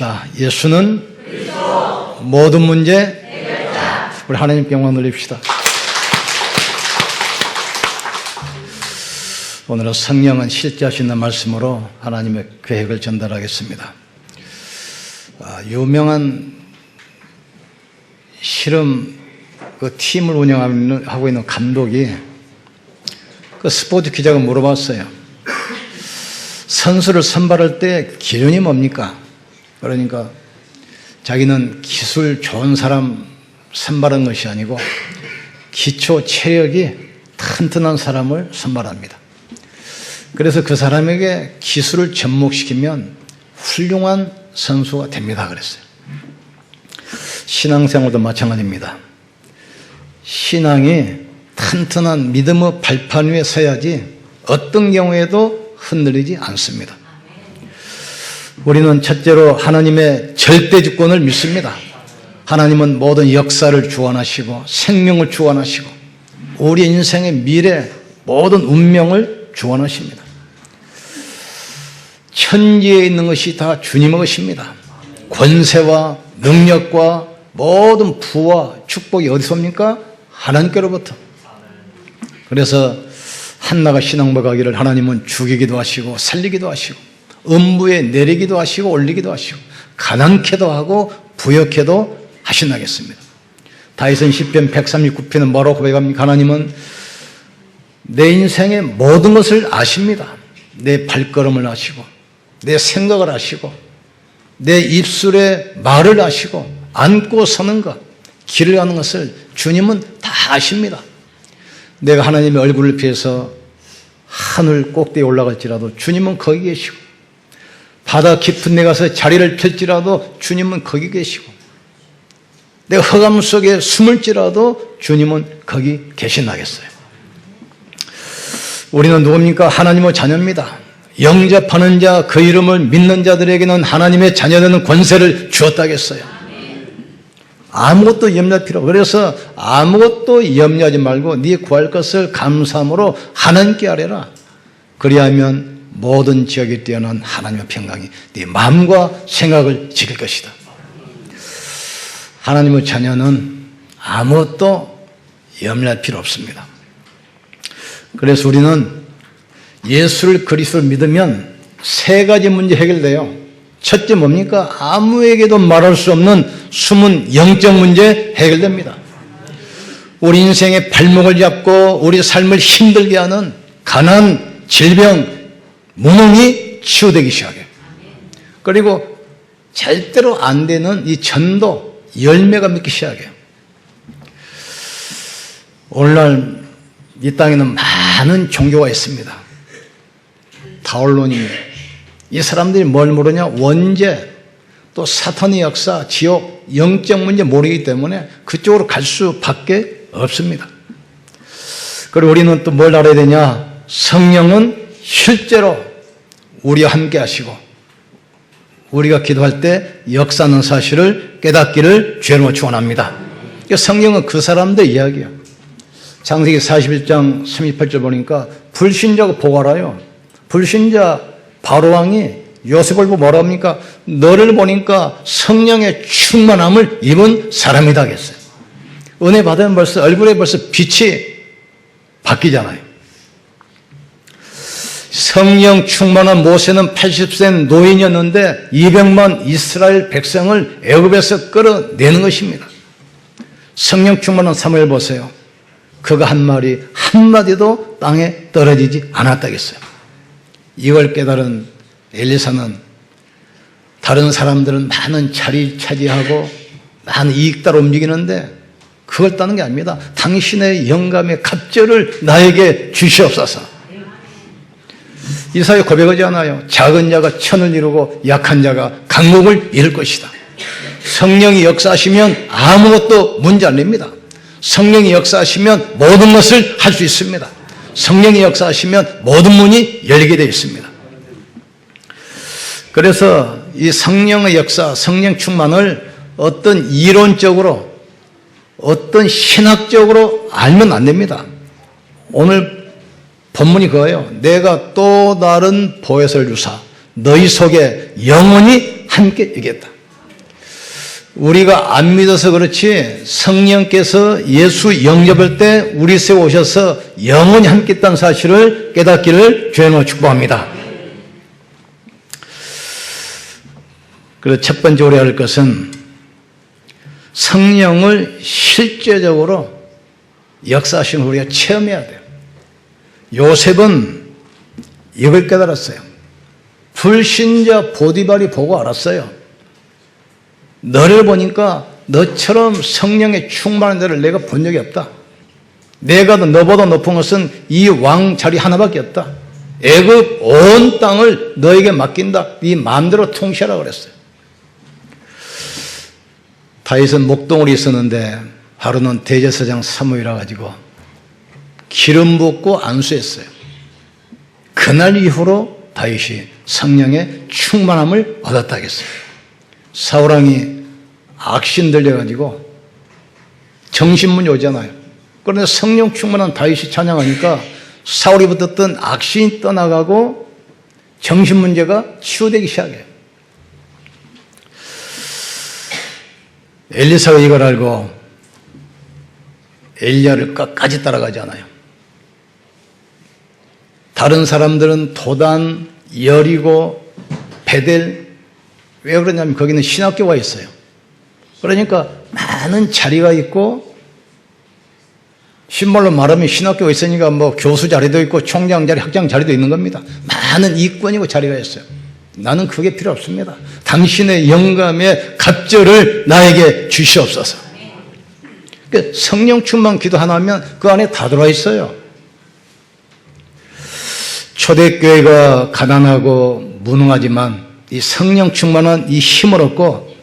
기도합시다. 예수는 모든 문제 해결자. 우리 하나님께 영광 돌립시다. 오늘은 성령은 실제하시는 말씀으로 하나님의 계획을 전달하겠습니다. 유명한 실험 그 팀을 운영하고 있는 감독이 그 스포츠 기자가 물어봤어요. 선수를 선발할 때 기준이 뭡니까? 그러니까 자기는 기술 좋은 사람 선발한 것이 아니고 기초 체력이 튼튼한 사람을 선발합니다. 그래서 그 사람에게 기술을 접목시키면 훌륭한 선수가 됩니다 그랬어요. 신앙생활도 마찬가지입니다. 신앙이 튼튼한 믿음의 발판 위에 서야지 어떤 경우에도 흔들리지 않습니다. 우리는 첫째로 하나님의 절대 주권을 믿습니다. 하나님은 모든 역사를 주관하시고 생명을 주관하시고 우리 인생의 미래 모든 운명을 주관하십니다. 천지에 있는 것이 다 주님의 것입니다. 권세와 능력과 모든 부와 축복이 어디서 옵니까? 하나님께로부터. 그래서 한나가 신앙부 가기를 하나님은 죽이기도 하시고 살리기도 하시고 음부에 내리기도 하시고 올리기도 하시고 가난케도 하고 부역케도 하신다겠습니다. 다윗은 시편 139편은 뭐라고 고백합니까? 하나님은 내 인생의 모든 것을 아십니다. 내 발걸음을 아시고 내 생각을 아시고 내 입술의 말을 아시고 앉고 서는 것, 길을 가는 것을 주님은 다 아십니다. 내가 하나님의 얼굴을 피해서 하늘 꼭대기에 올라갈지라도 주님은 거기 계시고 바다 깊은 데 가서 자리를 펼지라도 주님은 거기 계시고 내가 흑암 속에 숨을지라도 주님은 거기 계신다겠어요. 우리는 누굽니까? 하나님의 자녀입니다. 영접하는 자, 그 이름을 믿는 자들에게는 하나님의 자녀되는 권세를 주었다겠어요. 아무것도 염려할 필요 없어요. 그래서 아무것도 염려하지 말고 네 구할 것을 감사함으로 하나님께 아뢰라. 그리하면 모든 지역에 뛰어난 하나님의 평강이 네 마음과 생각을 지킬 것이다. 하나님의 자녀는 아무것도 염려할 필요 없습니다. 그래서 우리는 예수를 그리스도를 믿으면 세 가지 문제 해결돼요. 첫째 뭡니까? 아무에게도 말할 수 없는 숨은 영적 문제 해결됩니다. 우리 인생의 발목을 잡고 우리 삶을 힘들게 하는 가난, 질병, 무능이 치유되기 시작해요. 그리고 절대로 안 되는 이 전도, 열매가 맺기 시작해요. 오늘날 이 땅에는 많은 종교가 있습니다. 다원론이 이 사람들이 뭘 모르냐? 원죄, 또 사탄의 역사, 지옥, 영적 문제 모르기 때문에 그쪽으로 갈 수밖에 없습니다. 그리고 우리는 또 뭘 알아야 되냐? 성령은 실제로 우리와 함께 하시고 우리가 기도할 때 역사하는 사실을 깨닫기를 주님으로 축원합니다. 성령은 그 사람들 이야기예요. 창세기 41장 38절 보니까 불신자가 보아라요. 불신자 바로왕이 요셉을 보고 뭐라 합니까? 너를 보니까 성령의 충만함을 입은 사람이다 했어요. 은혜 받으면 벌써 얼굴에 벌써 빛이 바뀌잖아요. 성령 충만한 모세는 80세 노인이었는데 200만 이스라엘 백성을 애굽에서 끌어내는 것입니다. 성령 충만한 사무엘 보세요. 그가 한 말이 한마디도 땅에 떨어지지 않았다겠어요. 이걸 깨달은 엘리사는 다른 사람들은 많은 자리 차지하고 많은 이익 따라 움직이는데 그걸 따는 게 아닙니다. 당신의 영감의 갑절을 나에게 주시옵소서. 이사야 고백하지 않아요? 작은 자가 천을 이루고 약한 자가 강국을 이룰 것이다. 성령이 역사하시면 아무것도 문제 안 냅니다. 성령이 역사하시면 모든 것을 할 수 있습니다. 성령이 역사하시면 모든 문이 열리게 되어 있습니다. 그래서 이 성령의 역사, 성령 충만을 어떤 이론적으로, 어떤 신학적으로 알면 안 됩니다. 오늘 본문이 그거예요. 내가 또 다른 보혜사를 주사 너희 속에 영원히 함께 얘기했다. 우리가 안 믿어서 그렇지 성령께서 예수 영접할 때 우리 속에 오셔서 영원히 함께 있다는 사실을 깨닫기를 주님으로 축복합니다. 그래서 첫 번째 우리가 할 것은 성령을 실제적으로 역사하시는 우리가 체험해야 돼요. 요셉은 이걸 깨달았어요. 불신자 보디발이 보고 알았어요. 너를 보니까 너처럼 성령에 충만한 자를 내가 본 적이 없다. 내가 너보다 높은 것은 이 왕 자리 하나밖에 없다. 애굽 온 땅을 너에게 맡긴다. 네 마음대로 통치하라 그랬어요. 다윗은 목동울이 있었는데 하루는 대제사장 사무엘이라 가지고 기름 붓고 안수했어요. 그날 이후로 다윗이 성령의 충만함을 얻었다겠어요. 사울왕이 악신 들려가지고 정신문이 오잖아요. 그런데 성령 충만한 다윗이 찬양하니까 사울이 붙었던 악신이 떠나가고 정신문제가 치유되기 시작해요. 엘리사가 이걸 알고 엘리야를 끝까지 따라가잖아요. 다른 사람들은 도단, 여리고, 베델, 왜 그러냐면 거기는 신학교가 있어요. 그러니까 많은 자리가 있고, 신말로 말하면 신학교가 있으니까 뭐 교수 자리도 있고 총장 자리, 학장 자리도 있는 겁니다. 많은 이권이고 자리가 있어요. 나는 그게 필요 없습니다. 당신의 영감의 갑절을 나에게 주시옵소서. 그러니까 성령 충만 기도 하나 하면 그 안에 다 들어와 있어요. 초대교회가 가난하고 무능하지만 이 성령 충만한 이 힘을 얻고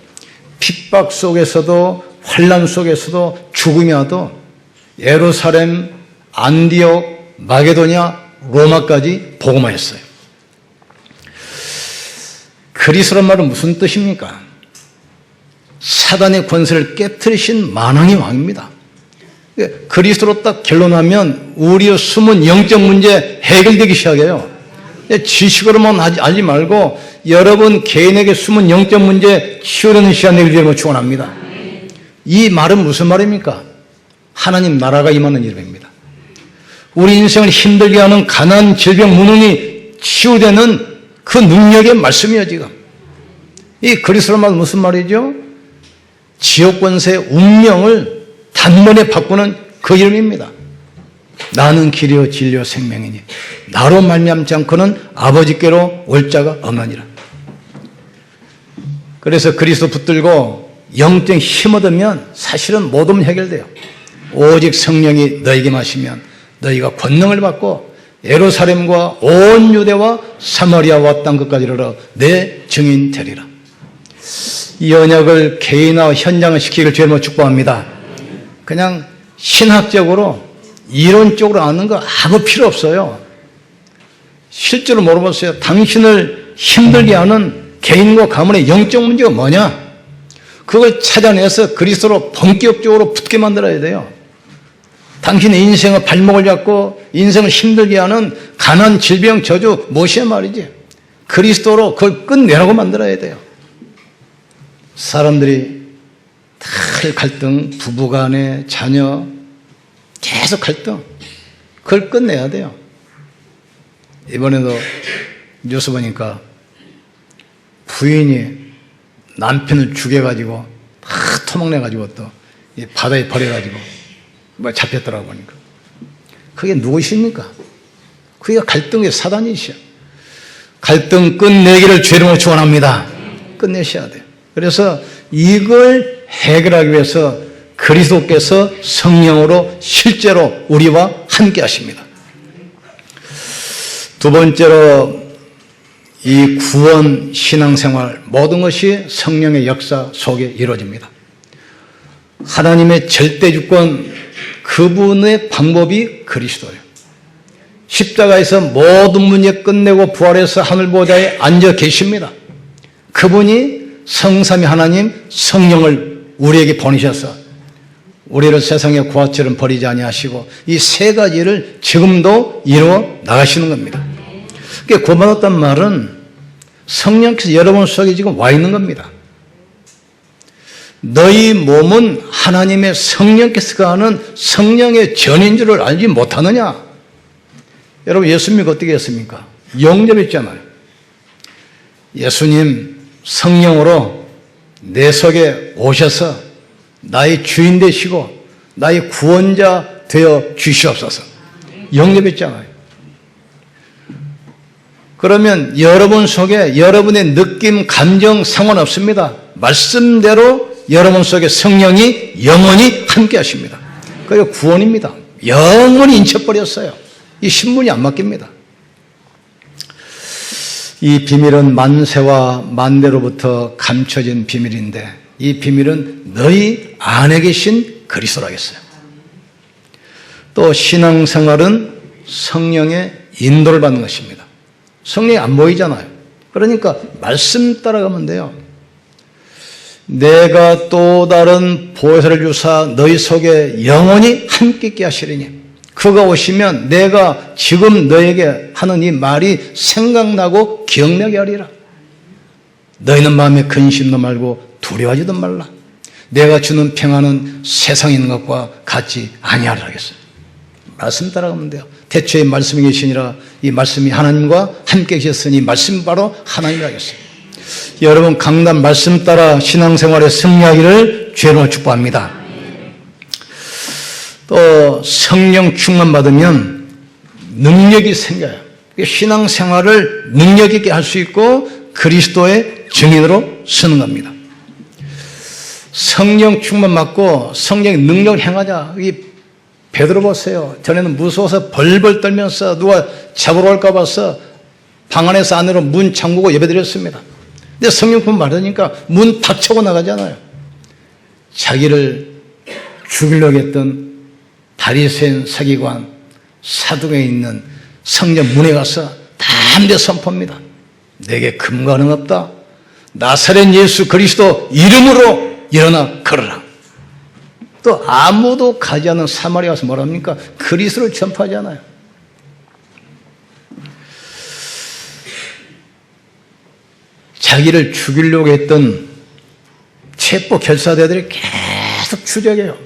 핍박 속에서도 환난 속에서도 죽음이 와도 예루살렘, 안디옥, 마게도냐, 로마까지 복음화했어요. 그리스도란 말은 무슨 뜻입니까? 사단의 권세를 깨트리신 만왕의 왕입니다. 그리스도로 딱 결론하면 우리의 숨은 영적 문제 해결되기 시작해요. 지식으로만 알지 말고 여러분 개인에게 숨은 영적 문제 치유되는 시간 되길 주님으로 축원합니다. 이 말은 무슨 말입니까? 하나님 나라가 임하는 이름입니다. 우리 인생을 힘들게 하는 가난, 질병, 무능이 치유되는 그 능력의 말씀이에요. 지금 이 그리스도란 말은 무슨 말이죠? 지옥 권세의 운명을 단번에 바꾸는 그 이름입니다. 나는 길이요 진리요 생명이니 나로 말미암지 않고는 아버지께로 올 자가 없느니라. 그래서 그리스도 붙들고 영적 힘 얻으면 사실은 모든 해결돼요. 오직 성령이 너에게 마시면 너희가 권능을 받고 예루살렘과 온 유대와 사마리아와 땅 끝까지 이르러 내 증인 되리라. 이 언약을 개인화 현장을 시키기를 주님으로 축복합니다. 그냥 신학적으로 이론적으로 아는 거 아무 필요 없어요. 실제로 물어봤어요. 당신을 힘들게 하는 개인과 가문의 영적 문제가 뭐냐? 그걸 찾아내서 그리스도로 본격적으로 붙게 만들어야 돼요. 당신의 인생의 발목을 잡고 인생을 힘들게 하는 가난, 질병, 저주 무엇이야 말이지. 그리스도로 그걸 끝내라고 만들어야 돼요. 사람들이 다 갈등, 부부간에 자녀 계속 갈등, 그걸 끝내야 돼요. 이번에도 뉴스 보니까 부인이 남편을 죽여가지고 다 토막내가지고 또 바다에 버려가지고 뭐 잡혔더라고 보니까. 그게 누구십니까? 그게 갈등의 사단이시여. 갈등 끝내기를 주님으로 축원합니다. 끝내셔야 돼요. 그래서 이걸 해결하기 위해서 그리스도께서 성령으로 실제로 우리와 함께 하십니다. 두 번째로 이 구원 신앙생활 모든 것이 성령의 역사 속에 이루어집니다. 하나님의 절대 주권 그분의 방법이 그리스도예요. 십자가에서 모든 문제 끝내고 부활해서 하늘 보좌에 앉아 계십니다. 그분이 성삼위 하나님 성령을 우리에게 보내셔서 우리를 세상의 고아처럼 버리지 아니하시고 이 세 가지를 지금도 이루어 나가시는 겁니다. 그러니까 구원받았단 말은 성령께서 여러분 속에 지금 와 있는 겁니다. 너희 몸은 하나님의 성령께서 하는 성령의 전인 줄을 알지 못하느냐? 여러분 예수 믿고 어떻게 했습니까? 영접했잖아요. 예수님 성령으로 내 속에 오셔서 나의 주인 되시고 나의 구원자 되어 주시옵소서. 영접했잖아요. 그러면 여러분 속에 여러분의 느낌, 감정 상관없습니다. 말씀대로 여러분 속에 성령이 영원히 함께 하십니다. 그게 구원입니다. 영원히 인쳐버렸어요. 이 신분이 안 맡깁니다. 이 비밀은 만세와 만대로부터 감춰진 비밀인데 이 비밀은 너희 안에 계신 그리스도라겠어요. 또 신앙생활은 성령의 인도를 받는 것입니다. 성령이 안 보이잖아요. 그러니까 말씀 따라가면 돼요. 내가 또 다른 보혜사를 주사 너희 속에 영원히 함께 있게 하시리니 그가 오시면 내가 지금 너에게 하는 이 말이 생각나고 기억나게 하리라. 너희는 마음에 근심도 말고 두려워하지도 말라. 내가 주는 평안은 세상에 있는 것과 같지 아니하리라 하겠어요. 말씀 따라가면 돼요. 태초에 말씀이 계시니라. 이 말씀이 하나님과 함께 계셨으니 말씀이 바로 하나님이라 하겠어요. 여러분 강단 말씀 따라 신앙생활에 승리하기를 주로 축복합니다. 또 성령 충만 받으면 능력이 생겨요. 신앙생활을 능력 있게 할 수 있고 그리스도의 증인으로 쓰는 겁니다. 성령 충만 받고 성령의 능력을 행하자. 이 베드로 보세요. 전에는 무서워서 벌벌 떨면서 누가 잡으러 올까 봐서 방 안에서 안으로 문 잠그고 예배드렸습니다. 근데 성령 충만 받으니까 문 닫혀고 나가잖아요. 자기를 죽이려고 했던 바리새인 서기관 사두에 있는 성전 문에 가서 담대 선포합니다. 내게 금과 은 없다. 나사렛 예수 그리스도 이름으로 일어나 걸어라. 또 아무도 가지 않은 사마리아 가서 뭐랍니까? 그리스도를 전파하잖아요. 자기를 죽이려고 했던 체포 결사대들이 계속 추적해요.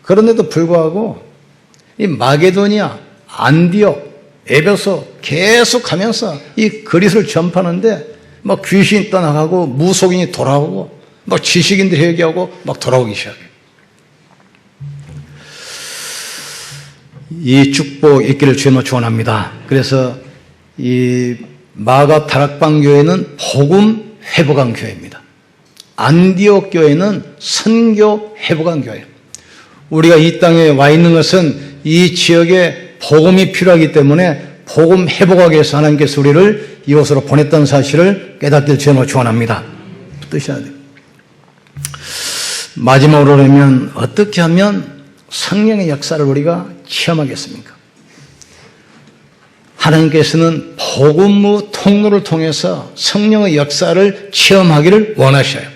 그런데도 불구하고 이 마게도니아, 안디옥, 에베소 계속 가면서 이 그리스도를 전파하는데 막 귀신이 떠나가고 무속인이 돌아오고 막 지식인들이 회개하고 막 돌아오기 시작해요. 이 축복 있기를 주님으로 축원합니다. 그래서 이 마가 다락방 교회는 복음 회복한 교회입니다. 안디옥 교회는 선교 회복한 교회예요. 우리가 이 땅에 와 있는 것은 이 지역에 복음이 필요하기 때문에 복음 회복하기 위해서 하나님께서 우리를 이곳으로 보냈던 사실을 깨닫길 주님으로 축원합니다. 붙드셔야 돼요. 마지막으로 그러면 어떻게 하면 성령의 역사를 우리가 체험하겠습니까? 하나님께서는 복음의 통로를 통해서 성령의 역사를 체험하기를 원하셔요.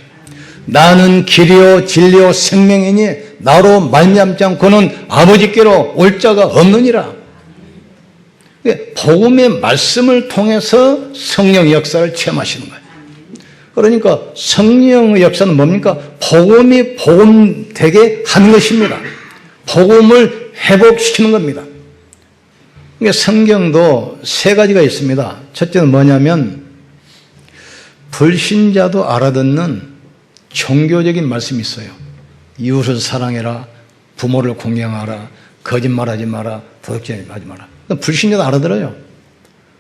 나는 길이요 진리요 생명이니 나로 말미암지 않고는 아버지께로 올 자가 없느니라. 복음의 말씀을 통해서 성령의 역사를 체험하시는 거예요. 그러니까 성령의 역사는 뭡니까? 복음이 복음되게 하는 것입니다. 복음을 회복시키는 겁니다. 그러니까 성경도 세 가지가 있습니다. 첫째는 뭐냐면 불신자도 알아듣는 종교적인 말씀이 있어요. 이웃을 사랑해라, 부모를 공경하라, 거짓말하지 마라, 도둑질하지 마라. 불신자도 알아들어요.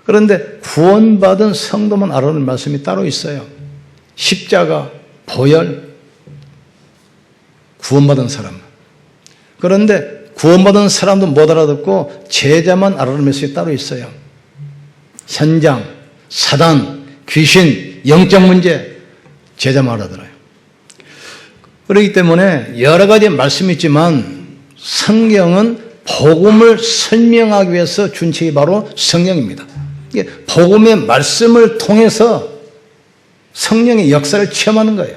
그런데 구원받은 성도만 알아듣는 말씀이 따로 있어요. 십자가, 보혈, 구원받은 사람. 그런데 구원받은 사람도 못 알아듣고 제자만 알아듣는 말씀이 따로 있어요. 현장, 사단, 귀신, 영적 문제, 제자만 알아들어요. 그렇기 때문에 여러 가지 말씀이 있지만 성경은 복음을 설명하기 위해서 준 책이 바로 성경입니다. 복음의 말씀을 통해서 성령의 역사를 체험하는 거예요.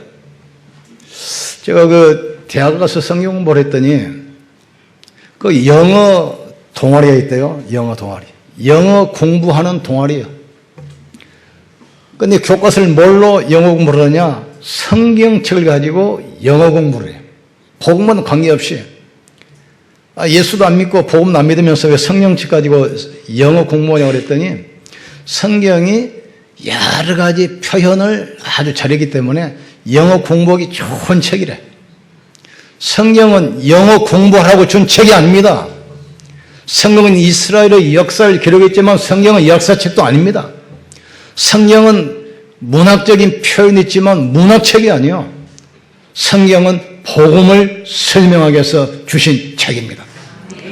제가 대학 가서 성경 공부를 했더니 영어 동아리가 있대요. 영어 동아리. 영어 공부하는 동아리요. 근데 교과서를 뭘로 영어 공부를 하냐? 성경책을 가지고 영어 공부를 해요. 복음과는 관계없이. 예수도 안 믿고 복음도 안 믿으면서 왜 성경책 가지고 영어 공부하냐고 그랬더니 성경이 여러 가지 표현을 아주 잘했기 때문에 영어 공부하기 좋은 책이래. 성경은 영어 공부하라고 준 책이 아닙니다. 성경은 이스라엘의 역사를 기록했지만 성경은 역사책도 아닙니다. 성경은 문학적인 표현이 있지만 문학책이 아니에요. 성경은 복음을 설명하기 위해서 주신 책입니다.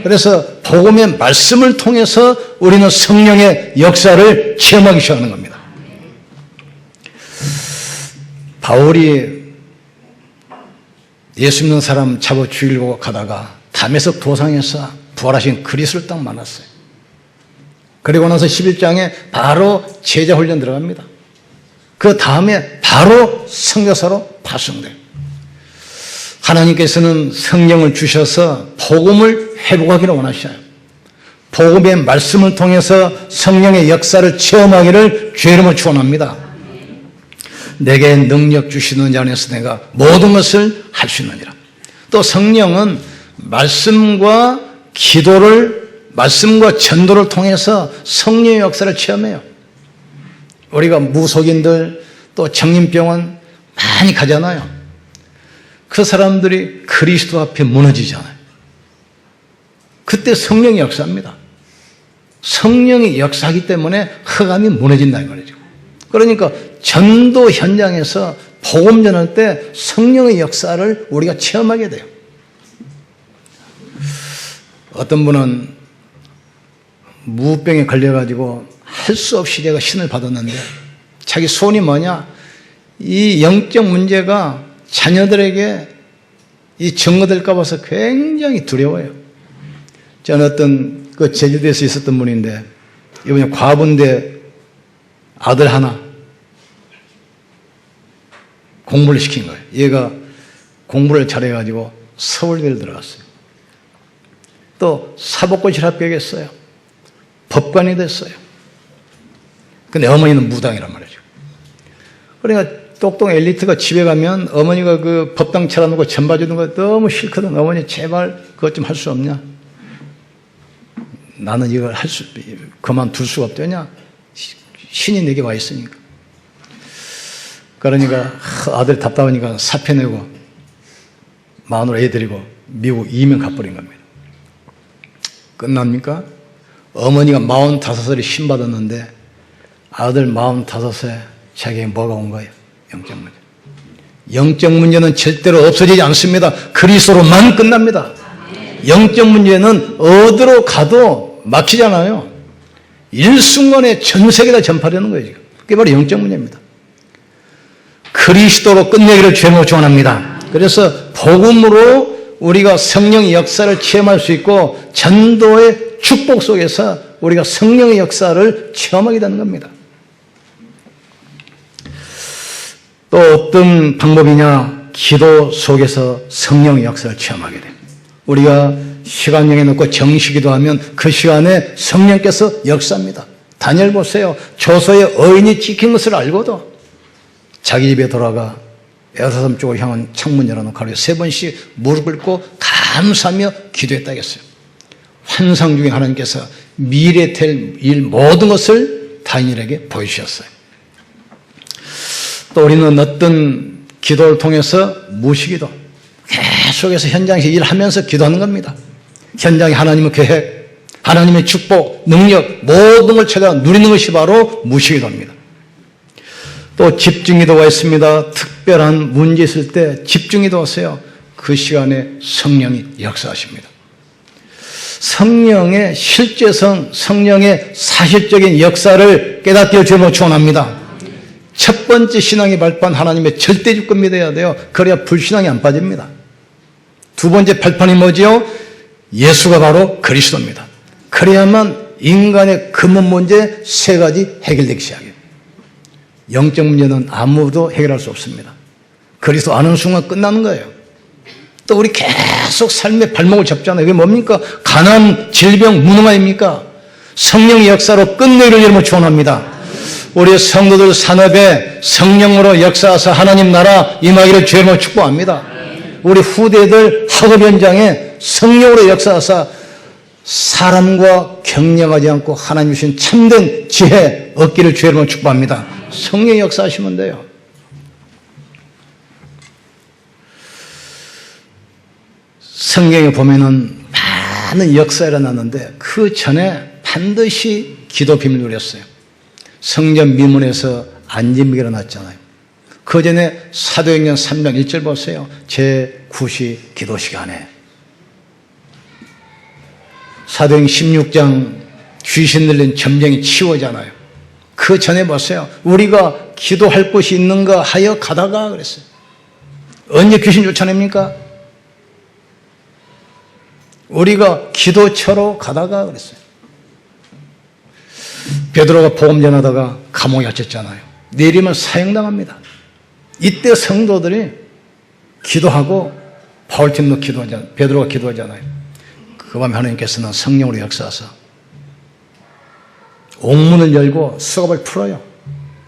그래서 복음의 말씀을 통해서 우리는 성령의 역사를 체험하기 시작하는 겁니다. 바울이 예수 믿는 사람 잡아 죽이려고 가다가 다메섹 도상에서 부활하신 그리스도를 딱 만났어요. 그리고 나서 11장에 바로 제자 훈련 들어갑니다. 그 다음에 바로 선교사로 파송돼요. 하나님께서는 성령을 주셔서 복음을 회복하기를 원하셔요. 복음의 말씀을 통해서 성령의 역사를 체험하기를 주의 이름으로 축원합니다. 내게 능력 주시는 자 안에서 내가 모든 것을 할 수 있느니라. 또 성령은 말씀과 기도를, 말씀과 전도를 통해서 성령의 역사를 체험해요. 우리가 무속인들 또 정신병원 많이 가잖아요. 그 사람들이 그리스도 앞에 무너지잖아요. 그때 성령의 역사입니다. 성령의 역사이기 때문에 흑암이 무너진다 이 말이죠. 그러니까 전도 현장에서 복음 전할 때 성령의 역사를 우리가 체험하게 돼요. 어떤 분은 무병에 걸려가지고 할 수 없이 제가 신을 받았는데 자기 소원이 뭐냐? 이 영적 문제가 자녀들에게 이 증거될까 봐서 굉장히 두려워요. 저는 어떤 그 제주도에서 있었던 분인데 이번에 과부인데 아들 하나 공부를 시킨 거예요. 얘가 공부를 잘해가지고 서울대를 들어갔어요. 또 사법고시를 합격했어요. 법관이 됐어요. 근데 어머니는 무당이란 말이죠. 그러니까 똑똑한 엘리트가 집에 가면 어머니가 그 법당 차려놓고 전 봐주는 거 너무 싫거든. 어머니 제발 그것 좀 할 수 없냐? 나는 이걸 그만둘 수가 없더냐? 신이 내게 와 있으니까. 그러니까 아들 답답하니까 사표 내고 마누라 애 데리고 미국 이민 가버린 겁니다. 끝납니까? 어머니가 45살에 신받았는데 아들 45세 자기에게 뭐가 온 거예요? 영적 문제. 영적 문제는 절대로 없어지지 않습니다. 그리스도로만 끝납니다. 영적 문제는 어디로 가도 막히잖아요. 일순간에 전 세계에 전파되는 거예요. 지금. 그게 바로 영적 문제입니다. 그리스도로 끝내기를 주님으로 축원합니다. 그래서 복음으로 우리가 성령의 역사를 체험할 수 있고 전도의 축복 속에서 우리가 성령의 역사를 체험하게 되는 겁니다. 또 어떤 방법이냐? 기도 속에서 성령의 역사를 체험하게 됩니다. 우리가 시간 정해놓고 정시기도 하면 그 시간에 성령께서 역사합니다. 다니엘 보세요. 조서에 어인이 찍힌 것을 알고도 자기 집에 돌아가 에사섬 쪽을 향한 창문 열어놓고 하루에 3번씩 무릎 꿇고 감사하며 기도했다겠어요. 환상 중에 하나님께서 미래 될 일 모든 것을 다니엘에게 보여주셨어요. 또 우리는 어떤 기도를 통해서 무시기도 계속해서 현장에서 일하면서 기도하는 겁니다. 현장에 하나님의 계획, 하나님의 축복, 능력 모든 걸 찾아 누리는 것이 바로 무시기도입니다. 또 집중기도가 있습니다. 특별한 문제 있을 때 집중기도 하세요. 그 시간에 성령이 역사하십니다. 성령의 실제성, 성령의 사실적인 역사를 깨닫기를 주님으로 축원합니다. 첫 번째 신앙이 발판 하나님의 절대 주권 믿어야 돼요. 그래야 불신앙이 안 빠집니다. 두 번째 발판이 뭐지요? 예수가 바로 그리스도입니다. 그래야만 인간의 근본 문제 3가지 해결되기 시작해요. 영적 문제는 아무도 해결할 수 없습니다. 그리스도 아는 순간 끝나는 거예요. 또 우리 계속 삶의 발목을 잡잖아요. 이게 뭡니까? 가난, 질병, 무능 아닙니까? 성령의 역사로 끝내기를 이름으로 축원합니다. 우리 성도들 산업에 성령으로 역사하사 하나님 나라 임하기를 주님으로 축복합니다. 우리 후대들 학업 현장에 성령으로 역사하사 사람과 경쟁하지 않고 하나님 주신 참된 지혜 얻기를 주님으로 축복합니다. 성령 역사하시면 돼요. 성경에 보면은 많은 역사가 일어났는데 그 전에 반드시 기도 비밀을 누렸어요. 성전 미문에서 안진병이 일어났잖아요. 그 전에 사도행전 3장 1절 보세요. 제9시 기도 시간에. 사도행전 16장 귀신 들린 점쟁이 치워잖아요. 그 전에 보세요. 우리가 기도할 곳이 있는가 하여 가다가 그랬어요. 언제 귀신 쫓아냅니까? 우리가 기도처로 가다가 그랬어요. 베드로가 복음 전하다가 감옥에 갇혔잖아요. 내리면 사형당합니다. 이때 성도들이 기도하고 바울팀도 기도하잖아요. 베드로가 기도하잖아요. 그 밤에 하나님께서는 성령으로 역사하사 옥문을 열고 수갑을 풀어요.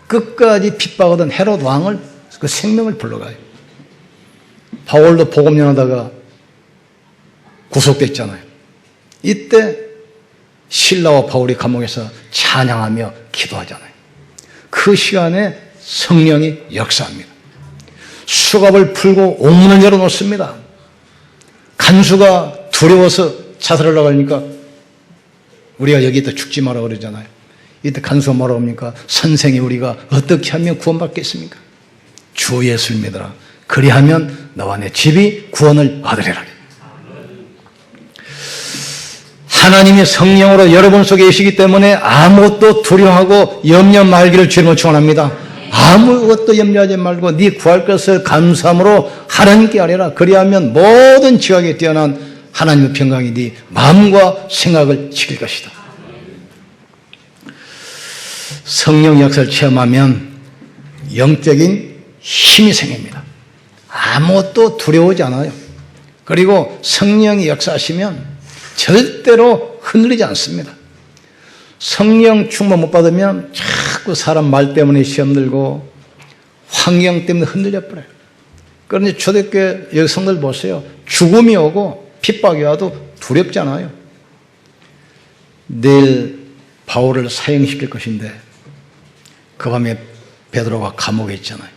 끝까지 핍박하던 헤롯 왕을 그 생명을 불러가요. 바울도 복음 전하다가 구속됐잖아요. 이때 실라와 바울이 감옥에서 찬양하며 기도하잖아요. 그 시간에 성령이 역사합니다. 수갑을 풀고 옥문을 열어놓습니다. 간수가 두려워서 자살하려고 하니까 우리가 여기 있다 죽지 마라 그러잖아요. 이때 간수가 뭐라고 합니까? 선생이 우리가 어떻게 하면 구원받겠습니까? 주 예수를 믿어라. 그리하면 너와 내 집이 구원을 얻으리라. 하나님의 성령으로 여러분 속에 계시기 때문에 아무것도 두려워하고 염려 말기를 주님으로 축원합니다. 아무것도 염려하지 말고 네 구할 것을 감사함으로 하나님께 아뢰라. 그리하면 모든 지각에 뛰어난 하나님의 평강이 네 마음과 생각을 지킬 것이다. 성령 역사를 체험하면 영적인 힘이 생깁니다. 아무것도 두려워하지 않아요. 그리고 성령이 역사하시면 절대로 흔들리지 않습니다. 성령 충만 못 받으면 자꾸 사람 말 때문에 시험 들고 환경 때문에 흔들려 버려요. 그런데 초대교회 여성들 보세요. 죽음이 오고 핍박이 와도 두렵지 않아요. 내일 바울을 사형시킬 것인데 그 밤에 베드로가 감옥에 있잖아요.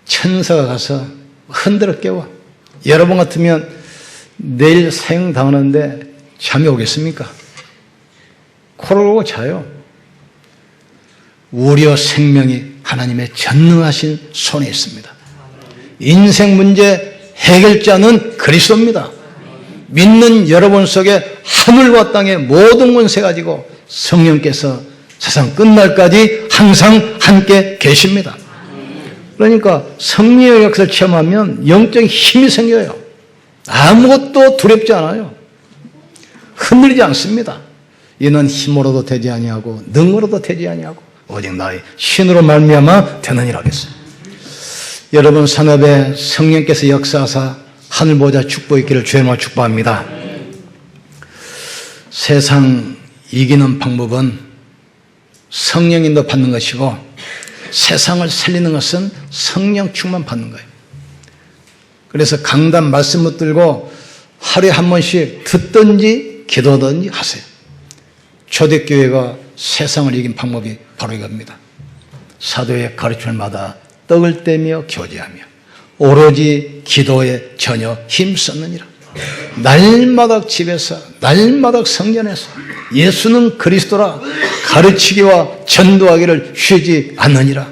천사가 가서 흔들어 깨워. 여러분 같으면 내일 사형 당하는데 잠이 오겠습니까? 코를 골고 자요. 우리의 생명이 하나님의 전능하신 손에 있습니다. 인생 문제 해결자는 그리스도입니다. 믿는 여러분 속에 하늘과 땅의 모든 권세 가지고 성령께서 세상 끝날까지 항상 함께 계십니다. 그러니까 성령의 역사를 체험하면 영적인 힘이 생겨요. 아무것도 두렵지 않아요. 흔들리지 않습니다. 이는 힘으로도 되지 아니하고 능으로도 되지 아니하고 오직 나의 신으로 말미암아 되느니라 하겠어요. 여러분 산업에 성령께서 역사하사 하늘 보좌 축복 있기를 주님으로 축복합니다. 세상 이기는 방법은 성령인도 받는 것이고 세상을 살리는 것은 성령 충만 받는 거예요. 그래서 강단 말씀 붙들고 하루에 한 번씩 듣든지 기도하든지 하세요. 초대교회가 세상을 이긴 방법이 바로 이겁니다. 사도의 가르침을마다 떡을 떼며 교제하며 오로지 기도에 전혀 힘썼느니라. 날마다 집에서 날마다 성전에서 예수는 그리스도라 가르치기와 전도하기를 쉬지 않느니라.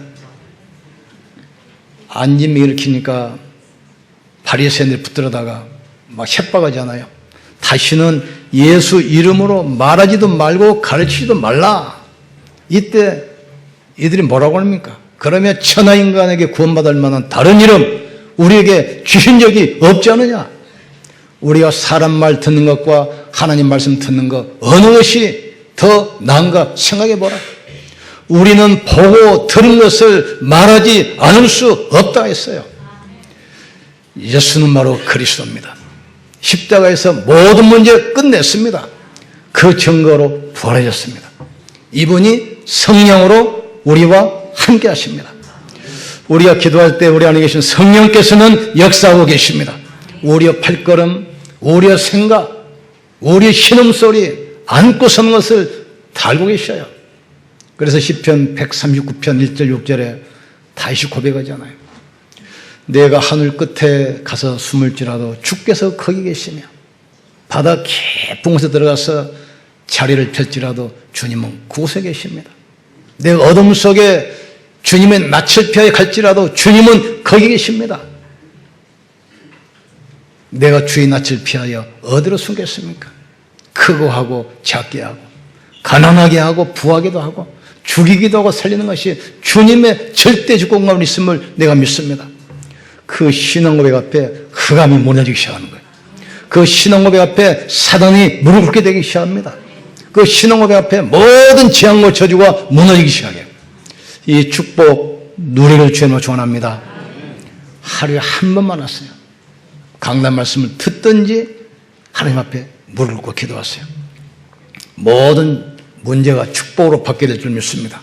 안진병 일으키니까 바리새인들이 붙들어다가 막 협박하잖아요. 다시는 예수 이름으로 말하지도 말고 가르치지도 말라. 이때 이들이 뭐라고 합니까? 그러면 천하인간에게 구원받을 만한 다른 이름 우리에게 주신 적이 없지 않느냐? 우리가 사람 말 듣는 것과 하나님 말씀 듣는 것 어느 것이 더 나은가 생각해 보라. 우리는 보고 들은 것을 말하지 않을 수 없다 했어요. 예수는 바로 그리스도입니다. 십자가에서 모든 문제 끝냈습니다. 그 그 증거로 부활해졌습니다. 이분이 성령으로 우리와 함께 하십니다. 우리가 기도할 때 우리 안에 계신 성령께서는 역사하고 계십니다. 우리의 발걸음, 우리의 생각, 우리의 신음소리, 안고 서는 것을 다 알고 계셔요. 그래서 시편 139편 1절 6절에 다시 고백하잖아요. 내가 하늘 끝에 가서 숨을지라도 주께서 거기 계시며 바다 깊은 곳에 들어가서 자리를 펼지라도 주님은 그곳에 계십니다. 내가 어둠 속에 주님의 낯을 피하여 갈지라도 주님은 거기 계십니다. 내가 주의 낯을 피하여 어디로 숨겠습니까? 크고 하고 작게 하고 가난하게 하고 부하게도 하고 죽이기도 하고 살리는 것이 주님의 절대 주권감이 있음을 내가 믿습니다. 그 신앙고백 앞에 흑암이 무너지기 시작하는 거예요. 그 신앙고백 앞에 사단이 무릎 꿇게 되기 시작합니다. 그 신앙고백 앞에 모든 재앙과 저주가 무너지기 시작해요. 이 축복 누리를 주님으로 축원합니다. 하루에 한 번만 왔어요. 강단 말씀을 듣든지 하나님 앞에 무릎 꿇고 기도하세요. 모든 문제가 축복으로 바뀌게 될 줄 믿습니다.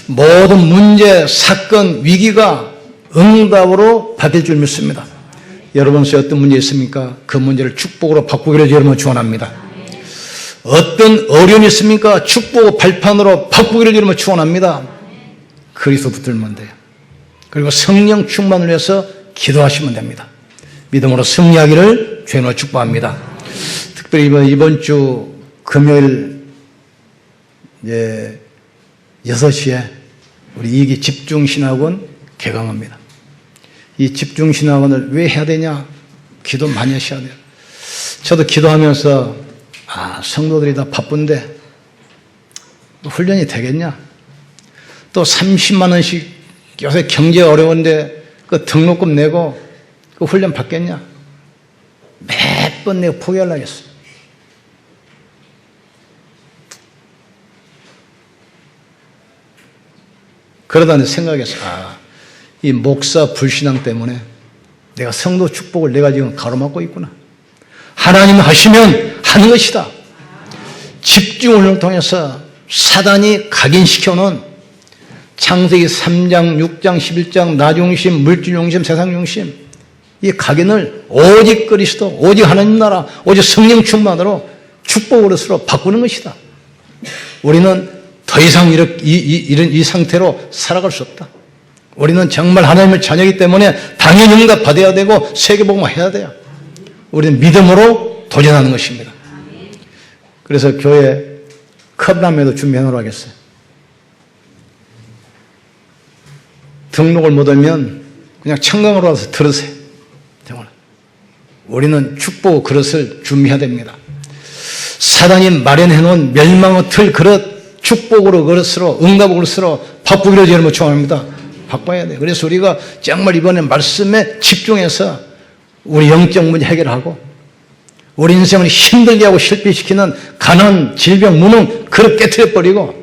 모든 문제, 사건, 위기가 응답으로 바뀔 줄 믿습니다. 여러분 속에 어떤 문제 있습니까? 그 문제를 축복으로 바꾸기를 여러분 축원합니다. 어떤 어려움이 있습니까? 축복 발판으로 바꾸기를 여러분 축원합니다. 그리스도 붙들면 돼요. 그리고 성령 충만을 위해서 기도하시면 됩니다. 믿음으로 승리하기를 주님으로 축복합니다. 특별히 이번 주 금요일 6시에 우리 이기 집중신학원 개강합니다. 이 집중신학원을 왜 해야 되냐? 기도 많이 하셔야 돼요. 저도 기도하면서 성도들이 다 바쁜데 훈련이 되겠냐? 또 30만 원씩 요새 경제 어려운데 그 등록금 내고 그 훈련 받겠냐? 몇 번 내가 포기하려고 했어. 그러다 생각했어. 이 목사 불신앙 때문에 내가 성도 축복을 내가 지금 가로막고 있구나. 하나님 하시면 하는 것이다. 집중을 통해서 사단이 각인시켜놓은 창세기 3장, 6장, 11장 나중심, 물질중심, 세상중심 이 각인을 오직 그리스도, 오직 하나님 나라, 오직 성령 충만으로 축복으로 바꾸는 것이다. 우리는 더 이상 이 상태로 살아갈 수 없다. 우리는 정말 하나님의 자녀이기 때문에 당연히 응답받아야 되고 세계복음화 해야 돼요. 우리는 믿음으로 도전하는 것입니다. 그래서 교회 컵라면도 준비해놓으라고 하겠어요. 등록을 못하면 그냥 청강으로 와서 들으세요. 우리는 축복 그릇을 준비해야 됩니다. 사단이 마련해놓은 멸망의 틀 그릇, 축복으로 그릇으로, 응답 그릇으로 바꾸기를 여러분 축원합니다. 바꿔야 돼요. 그래서 우리가 정말 이번에 말씀에 집중해서 우리 영적 문제 해결하고 우리 인생을 힘들게 하고 실패시키는 가난, 질병, 무능 그릇 깨트려버리고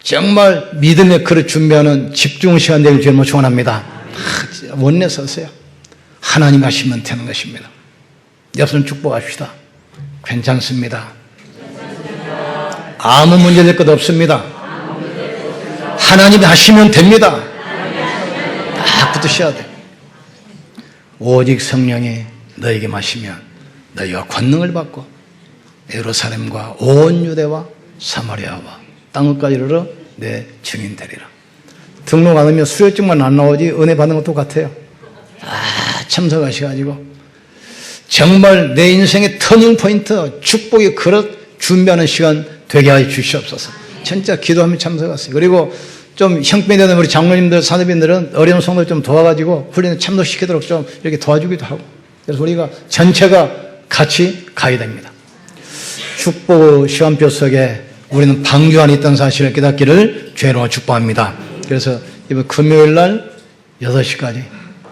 정말 믿음의 그릇 준비하는 집중 시간 되길 여러분 축원합니다. 원내 서세요. 하나님 하시면 되는 것입니다. 옆선 축복합시다. 괜찮습니다. 아무 문제 될 것 없습니다. 하나님이 하시면 됩니다. 딱 붙으셔야 돼요. 오직 성령이 너에게 마시면 너희가 권능을 받고 예루살렘과 온 유대와 사마리아와 땅끝까지 이르러 내 증인 되리라. 등록 안 하면 수료증만 안 나오지 은혜 받는 것도 같아요. 참석하셔가지고 정말 내 인생의 터닝포인트 축복의 그릇 준비하는 시간 되게 하여 주시옵소서. 진짜 기도하면 참석하세요. 그리고 좀 형편이 되는 우리 장로님들, 사도님들은 어려운 성도를 좀 도와가지고 훈련에 참석시키도록 좀 이렇게 도와주기도 하고 그래서 우리가 전체가 같이 가야 됩니다. 축복 시간표 속에 우리는 방주 안에 있다는 사실을 깨닫기를 죄로 축복합니다. 그래서 이번 금요일 날 6시까지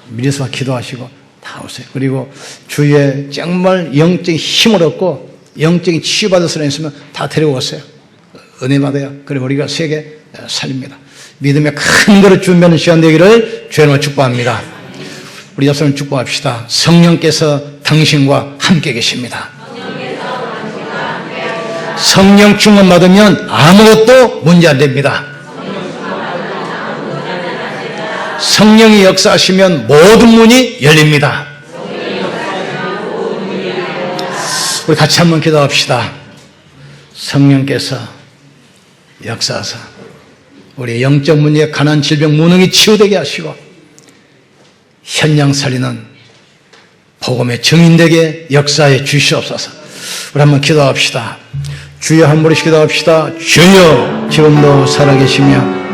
미리서 기도하시고 다 오세요. 그리고 주위에 정말 영적인 힘을 얻고 영적인 치유받을 사람 있으면 다 데려오세요. 은혜 받아요. 그리고 우리가 세계 살립니다. 믿음의 큰 그릇 준비하는 시간 되기를 주님으로 축복합니다. 우리 옆사람 축복합시다. 성령께서 당신과 함께 계십니다. 성령 충만 받으면 아무것도 문제 안 됩니다. 성령이 역사하시면 모든 문이 열립니다. 우리 같이 한번 기도합시다. 성령께서 역사하사 우리 영적 문제의 가난, 질병, 무능이 치유되게 하시고 현장 살리는 복음의 증인되게 역사해 주시옵소서. 우리 한번 기도합시다. 주여 한 무리씩 기도합시다. 주여 지금도 살아계시며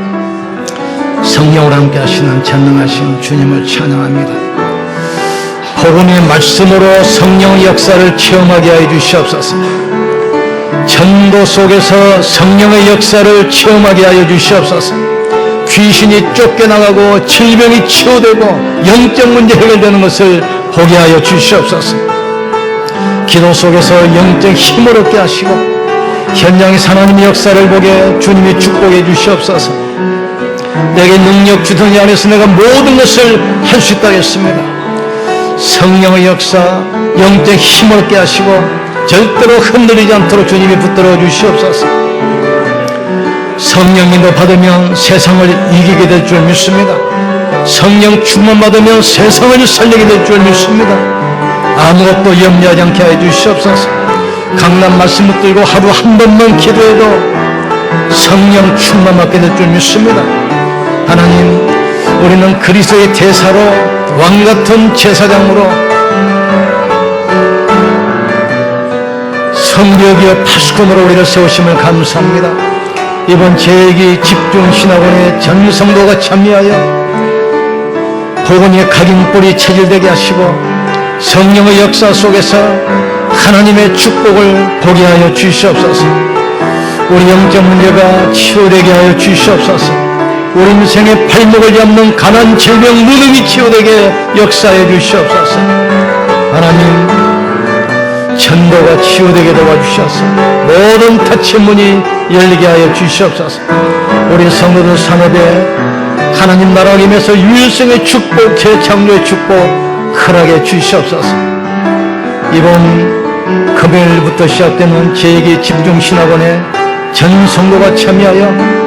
성령으로 함께 하시는 전능하신 주님을 찬양합니다. 복음의 말씀으로 성령의 역사를 체험하게 하여 주시옵소서. 전도 속에서 성령의 역사를 체험하게 하여 주시옵소서. 귀신이 쫓겨나가고 질병이 치유되고 영적 문제 해결되는 것을 보게 하여 주시옵소서. 기도 속에서 영적 힘을 얻게 하시고 현장에서 하나님의 역사를 보게 주님이 축복해 주시옵소서. 내게 능력 주더니 안에서 내가 모든 것을 할 수 있다 했습니다. 성령의 역사, 영적 힘을 얻게 하시고 절대로 흔들리지 않도록 주님이 붙들어 주시옵소서. 성령님도 받으면 세상을 이기게 될 줄 믿습니다. 성령 충만 받으면 세상을 살리게 될 줄 믿습니다. 아무것도 염려하지 않게 해 주시옵소서. 강단 말씀 붙들고 하루 한 번만 기도해도 성령 충만 받게 될 줄 믿습니다. 하나님, 우리는 그리스도의 대사로 왕같은 제사장으로 성벽이여 파수꾼으로 우리를 세우심을 감사합니다. 이번 제기 집중신학원의 전 성도가 참여하여 복음의 각인뿌리 체질되게 하시고 성령의 역사 속에서 하나님의 축복을 보게 하여 주시옵소서. 우리 영적 문제가 치유되게 하여 주시옵소서. 우리 인생의 발목을 잡는 가난, 질병, 무능이 치유되게 역사해 주시옵소서. 하나님, 전도가 치유되게 도와주셔서 모든 닫힌 문이 열리게 하여 주시옵소서. 우리 성도들 산업에 하나님 나라를 임해서 유일성의 축복, 재창조의 축복 허락해 주시옵소서. 이번 금요일부터 시작되는 제2기 집중신학원에 전 성도가 참여하여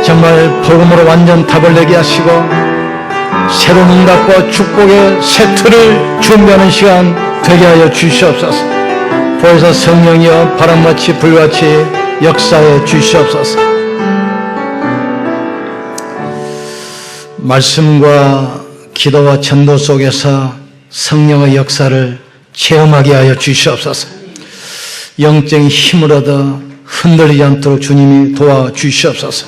정말 복음으로 완전 답을 내게 하시고 새로운 응답과 축복의 새 틀을 준비하는 시간 되게 하여 주시옵소서. 보혜사 성령이여 바람같이 불같이 역사해 주시옵소서. 말씀과 기도와 전도 속에서 성령의 역사를 체험하게 하여 주시옵소서. 영적인 힘을 얻어 흔들리지 않도록 주님이 도와주시옵소서.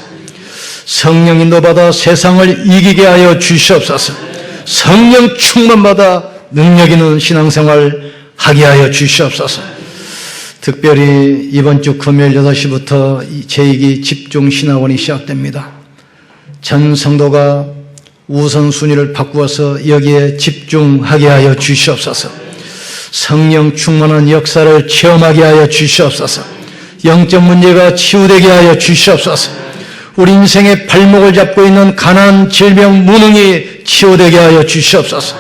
성령 인도받아 세상을 이기게 하여 주시옵소서. 성령 충만받아 능력 있는 신앙생활 하게 하여 주시옵소서. 특별히 이번 주 금요일 8시부터 제2기 집중신학원이 시작됩니다. 전 성도가 우선순위를 바꾸어서 여기에 집중하게 하여 주시옵소서. 성령 충만한 역사를 체험하게 하여 주시옵소서. 영적 문제가 치유되게 하여 주시옵소서. 우리 인생의 발목을 잡고 있는 가난, 질병, 무능이 치유되게 하여 주시옵소서.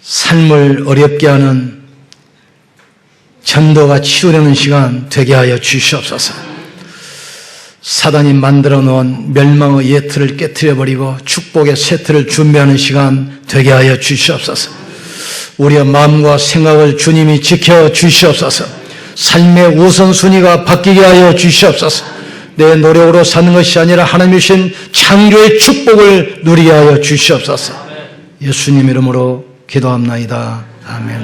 삶을 어렵게 하는 전도가 치유되는 시간 되게 하여 주시옵소서. 사단이 만들어 놓은 멸망의 예틀을 깨트려버리고 축복의 새 틀을 준비하는 시간 되게 하여 주시옵소서. 우리의 마음과 생각을 주님이 지켜 주시옵소서. 삶의 우선순위가 바뀌게 하여 주시옵소서. 내 노력으로 사는 것이 아니라 하나님이 주신 창조의 축복을 누리게 하여 주시옵소서. 예수님 이름으로 기도합나이다. 아멘.